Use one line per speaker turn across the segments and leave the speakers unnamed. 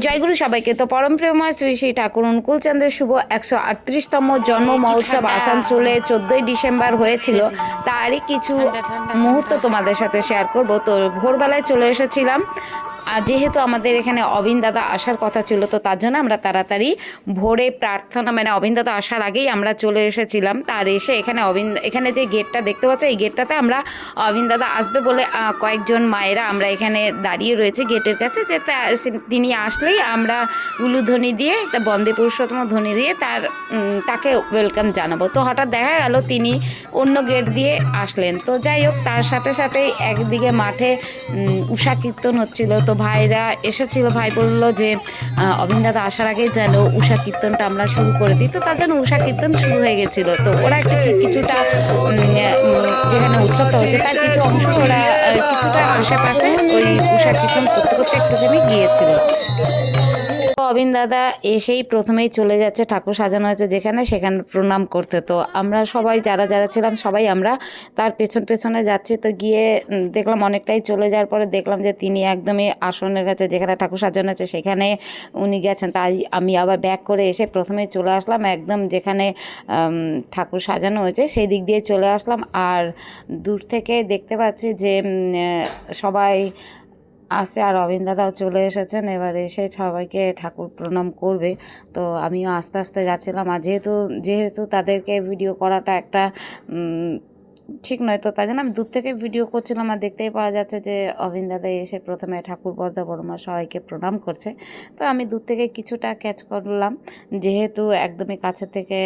জয়গুরু সবাইকে। তো পরম প্রেমময় শ্রী শ্রী ঠাকুর অনুকূলচন্দ্রের শুভ 138তম জন্ম মহোৎসব আসানসোলে 14ই ডিসেম্বর হয়েছিল। তারই কিছু মুহূর্ত তোমাদের সাথে শেয়ার করব। তো ভোরবেলায় চলে এসেছিলাম, আর যেহেতু আমাদের এখানে অবিন দাদা আসার কথা ছিল, তো তার জন্য আমরা তাড়াতাড়ি ভোরে প্রার্থনা মানে অবিন দাদা আসার আগেই আমরা চলে এসেছিলাম। তার এসে এখানে যে গেটটা দেখতে পাচ্ছি, এই গেটটাতে আমরা অবিন দাদা আসবে বলে কয়েকজন মায়েরা আমরা এখানে দাঁড়িয়ে রয়েছে গেটের কাছে, যে তিনি আসলেই আমরা উলুধ্বনি দিয়ে বন্দে পুরুষোত্তম ধ্বনি দিয়ে তাকে ওয়েলকাম জানাবো। তো হঠাৎ দেখা গেল তিনি অন্য গেট দিয়ে আসলেন। তো যাই হোক, তার সাথে সাথেই একদিকে মাঠে উষা কীর্তন হচ্ছিল। তো ভাইরা এসেছিল, ভাই বললো যে অবিন দাদা আসার আগেই যেন উষা কীর্তনটা আমরা শুরু করে দিই। তো তার জন্য উষা কীর্তন শুরু হয়ে গেছিলো। তো ওরা কিছুটা যেখানে উৎসবটা হচ্ছে তার কিছু অংশ ওরা কিছুটা আশেপাশে ওই উষা কীর্তন করতে করতে একটুখানি গিয়েছিল। অবিন দাদা এসেই প্রথমেই চলে যাচ্ছে, ঠাকুর সাজানো হয়েছে যেখানে, সেখানে প্রণাম করতে। তো আমরা সবাই যারা যারা ছিলাম সবাই আমরা তার পেছনে যাচ্ছি। তো গিয়ে দেখলাম অনেকটাই চলে যাওয়ার পরে দেখলাম যে তিনি একদমই আসনের কাছে যেখানে ঠাকুর সাজানো আছে সেখানে উনি গেছেন। তাই আমি আবার ব্যাক করে এসে প্রথমেই চলে আসলাম একদম যেখানে ঠাকুর সাজানো হয়েছে সেই দিক দিয়ে চলে আসলাম। আর দূর থেকে দেখতে পাচ্ছি যে সবাই আসছে, আর অবিন দাদাও চলে এসেছেন। এবার এসে সবাইকে ঠাকুর প্রণাম করবে। তো আমিও আস্তে আস্তে যাচ্ছিলাম। আর যেহেতু তাদেরকে ভিডিও করাটা একটা ঠিক নয়, তো তাই জন্য আমি দূর থেকে ভিডিও করছিলাম। আর দেখতেই পাওয়া যাচ্ছে যে অবিন দাদা এসে প্রথমে ঠাকুর বর্দা বড়মা সবাইকে প্রণাম করছে। তো আমি দূর থেকে কিছুটা ক্যাচ করলাম, যেহেতু একদমই কাছে থেকে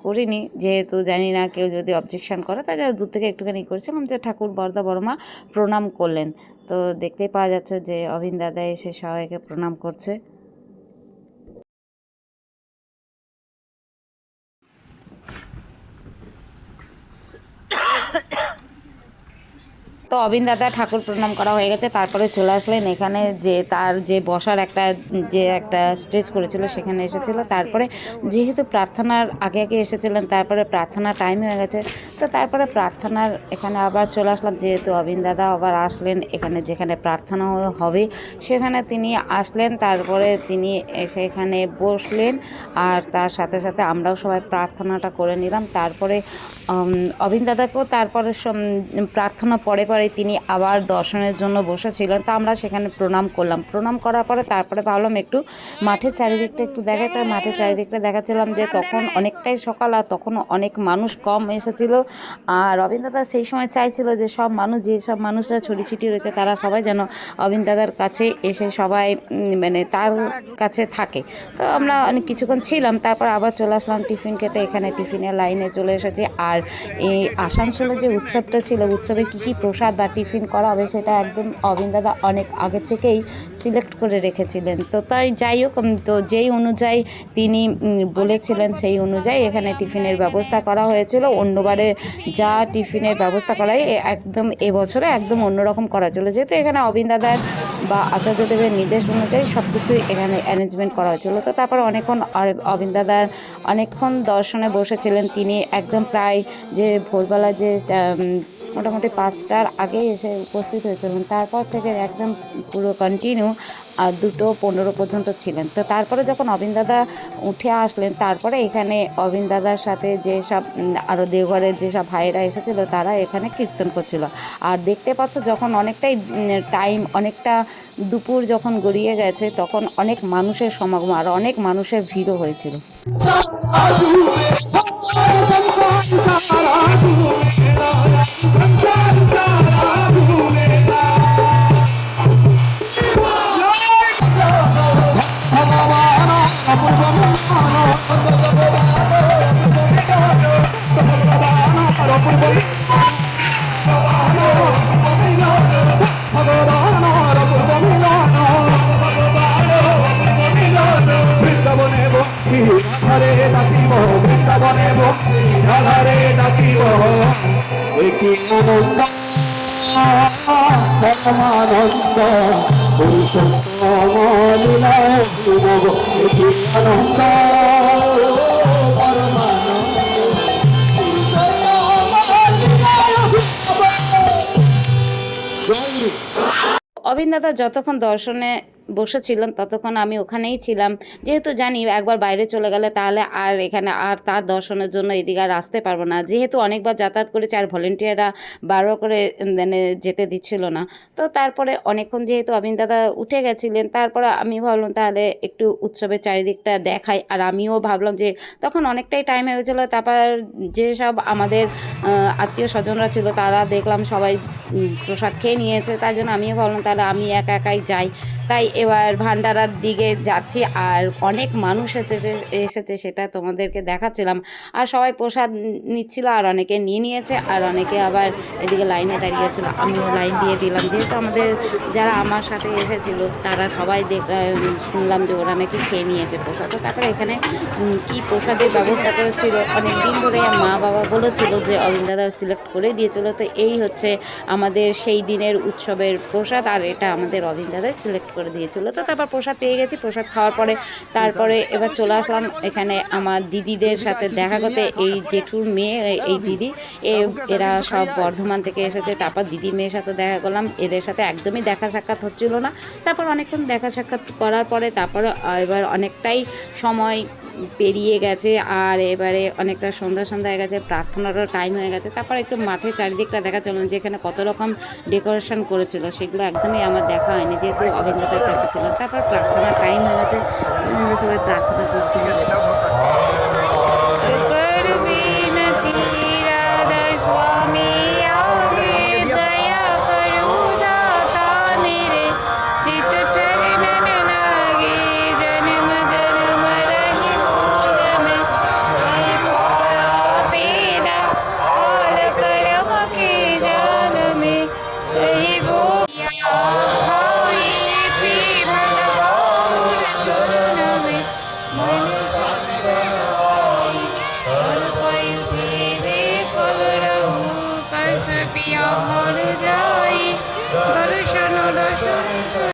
করিনি, যেহেতু জানি না কেউ যদি অবজেকশন করে, তাই জন্য দূর থেকে একটুখানি করেছিলাম যে ঠাকুর বর্দা বড়মা প্রণাম করলেন। তো দেখতেই পাওয়া যাচ্ছে যে অবিন দাদা এসে সবাইকে প্রণাম করছে। তো অবিন দাদা ঠাকুর প্রণাম করা হয়ে গেছে, তারপরে চলে আসলেন এখানে, যে তার যে বসার একটা স্টেজ করেছিল সেখানে এসেছিল। তারপরে যেহেতু প্রার্থনার আগে আগে এসেছিলেন, তারপরে প্রার্থনার টাইম হয়ে গেছে, তো তারপরে প্রার্থনার এখানে আবার চলে আসলাম। যেহেতু অবিন দাদা আবার আসলেন এখানে, যেখানে প্রার্থনা হবে সেখানে তিনি আসলেন। তারপরে তিনি এসে এখানে বসলেন, আর তার সাথে সাথে আমরাও সবাই প্রার্থনাটা করে নিলাম। তারপরে অবিন দাদাকেও তারপরে প্রার্থনা পরে তিনি আবার দর্শনের জন্য বসেছিলেন। তো আমরা সেখানে প্রণাম করলাম। প্রণাম করার পরে তারপরে ভাবলাম একটু মাঠের চারিদিকটা একটু দেখাই। তাই মাঠের চারিদিকটা দেখাচ্ছিলাম, যে তখন অনেকটাই সকাল আর তখন অনেক মানুষ কম এসেছিল। আর অবিন দাদা সেই সময় চাইছিল যে যেসব মানুষরা ছড়ি ছিটিয়ে রয়েছে তারা সবাই যেন অবিন দাদার কাছে এসে সবাই মানে তার কাছে থাকে। তো আমরা অনেক কিছুক্ষণ ছিলাম, তারপর আবার চলে আসলাম টিফিন খেতে। এখানে টিফিনের লাইনে চলে এসেছি। আর এই আসানসোলে যে উৎসবটা ছিল, উৎসবে কী কী প্রসাদ বা টিফিন করা হবে সেটা একদম অবিন দাদা অনেক আগে থেকেই সিলেক্ট করে রেখেছিলেন। তো তাই যাই হোক, তো যেই অনুযায়ী তিনি বলেছিলেন সেই অনুযায়ী এখানে টিফিনের ব্যবস্থা করা হয়েছিল। অন্যবারে যা টিফিনের ব্যবস্থা করা হয় একদম এবছরে একদম অন্যরকম করা ছিল, যেহেতু এখানে অবিন দাদার বা আচার্যদেবের নির্দেশ অনুযায়ী সব কিছুই এখানে অ্যারেঞ্জমেন্ট করা হয়েছিল। তো তারপর অবিন দাদার অনেকক্ষণ দর্শনে বসেছিলেন তিনি, একদম প্রায় যে ভোরবেলা যে মোটামুটি 5টার আগে এসে উপস্থিত হয়েছিলেন। তারপর থেকে একদম পুরো কন্টিনিউ 2:15 পর্যন্ত ছিলেন। তো তারপরে যখন অবিন দাদা উঠে আসলেন, তারপরে এখানে অবিন দাদার সাথে যেসব আরও দেওঘরের যেসব ভাইয়েরা এসেছিল তারা এখানে কীর্তন করছিল। আর দেখতে পাচ্ছ যখন অনেকটাই টাইম, অনেকটা দুপুর যখন গড়িয়ে গেছে, তখন অনেক মানুষের সমাগম আর অনেক মানুষের ভিড়ও হয়েছিল।
রাধারে ডাকিব বৃন্দাবনে ভক্তি রাধারে ডাকিব কি আনন্দ পরমানন্দ পুরুষোত্তম লীলায় শুভ কি আনন্দ
অবিন দাদা যতক্ষণ দর্শনে বসেছিলেন ততক্ষণ আমি ওখানেই ছিলাম, যেহেতু জানি একবার বাইরে চলে গেলে তাহলে আর এখানে আর তার দর্শনের জন্য এদিকে আর আসতে পারবো না, যেহেতু অনেকবার যাতায়াত করেছি আর ভলেন্টিয়াররা বারবার করে মানে যেতে দিচ্ছিল না। তো তারপরে অনেকক্ষণ যেহেতু অবিন দাদা উঠে গেছিলেন, তারপরে আমি ভাবলাম তাহলে একটু উৎসবের চারিদিকটা দেখাই, আর আমিও ভাবলাম যে তখন অনেকটাই টাইম হয়ে গেছিলো। তারপর যেসব আমাদের আত্মীয় স্বজনরা ছিল তারা দেখলাম সবাই প্রসাদ খেয়ে নিয়েছে, তাই জন্য আমিও ভাবলাম তাহলে আমি একা একাই যাই। তাই এবার ভান্ডারার দিকে যাচ্ছি, আর অনেক মানুষ এসেছে সেটা তোমাদেরকে দেখাচ্ছিলাম। আর সবাই প্রসাদ নিচ্ছিল, আর অনেকে নিয়ে নিয়েছে, আর অনেকে আবার এদিকে লাইনে দাঁড়িয়েছিল। আমিও লাইন দিয়ে দিলাম, যেহেতু আমাদের যারা আমার সাথে এসেছিল তারা সবাই শুনলাম যে ওরা নাকি খেয়ে নিয়েছে প্রসাদ। তো তারপরে এখানে কি প্রসাদের ব্যবস্থা করেছিল অনেক দিন ধরে মা বাবা বলেছিল যে অবিন দাদা সিলেক্ট করে দিয়েছিল। তো এই হচ্ছে আমাদের সেই দিনের উৎসবের প্রসাদ, আর এটা আমাদের অবিন দাদাই সিলেক্ট করে দিয়েছিল। তো তারপর প্রসাদ পেয়ে গেছি, প্রসাদ খাওয়ার পরে তারপরে এবার চলে আসলাম এখানে আমার দিদিদের সাথে দেখা করতে। এই জেঠুর মেয়ে এই দিদি, এরা সব বর্ধমান থেকে এসেছে। তারপর দিদির মেয়ের সাথে দেখা করলাম, এদের সাথে একদমই দেখা সাক্ষাৎ হচ্ছিল না। তারপর অনেকক্ষণ দেখা সাক্ষাৎ করার পরে তারপরে এবার অনেকটাই সময় পেরিয়ে গেছে, আর এবারে অনেকটা সন্ধ্যা হয়ে গেছে, প্রার্থনারও টাইম হয়ে গেছে। তারপর একটু মাঠে চারিদিকটা দেখা চলল, যে এখানে কত রকম ডেকোরেশন করেছিল সেগুলো একদমই আমার দেখা হয়নি, যেহেতু অভিজ্ঞতার কাছে ছিল। তারপর প্রার্থনার টাইম হয়ে গেছে, আমরা সবাই প্রার্থনা করছিলাম।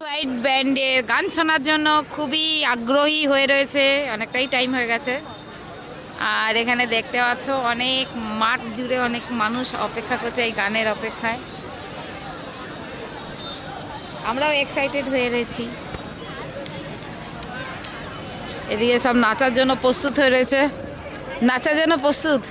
হোয়াইট ব্যান্ডের গান শোনার জন্য খুবই আগ্রহী হয়ে রয়েছে, অনেকটাই টাইম হয়ে গেছে। আর এখানে দেখতে পাচ্ছ অনেক মাঠ জুড়ে অনেক মানুষ অপেক্ষা করছে এই গানের অপেক্ষায়। আমরাও এক্সাইটেড হয়ে রয়েছি। এদিকে সব নাচার জন্য প্রস্তুত হয়ে রয়েছে, নাচার জন্য প্রস্তুত।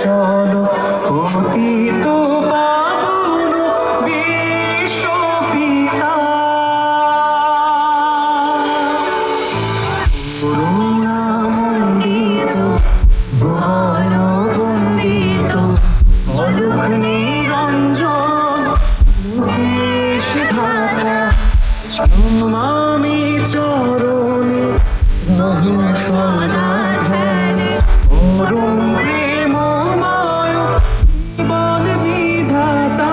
চলো পতিত পাবন বিশ্বপিতা করুণামণ্ডিত ভুবন বন্দিত অলোক নিরঞ্জন মুকেশ ধারা নমামি চরণে রহিম সদা ধ্যানে অরুণ প্রেমময় জীবন বিধাতা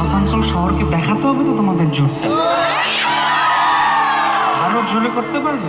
আসানসোল শহরকে দেখাতে হবে তো তোমাদের জন্য, আরো জোরে করতে পারবে।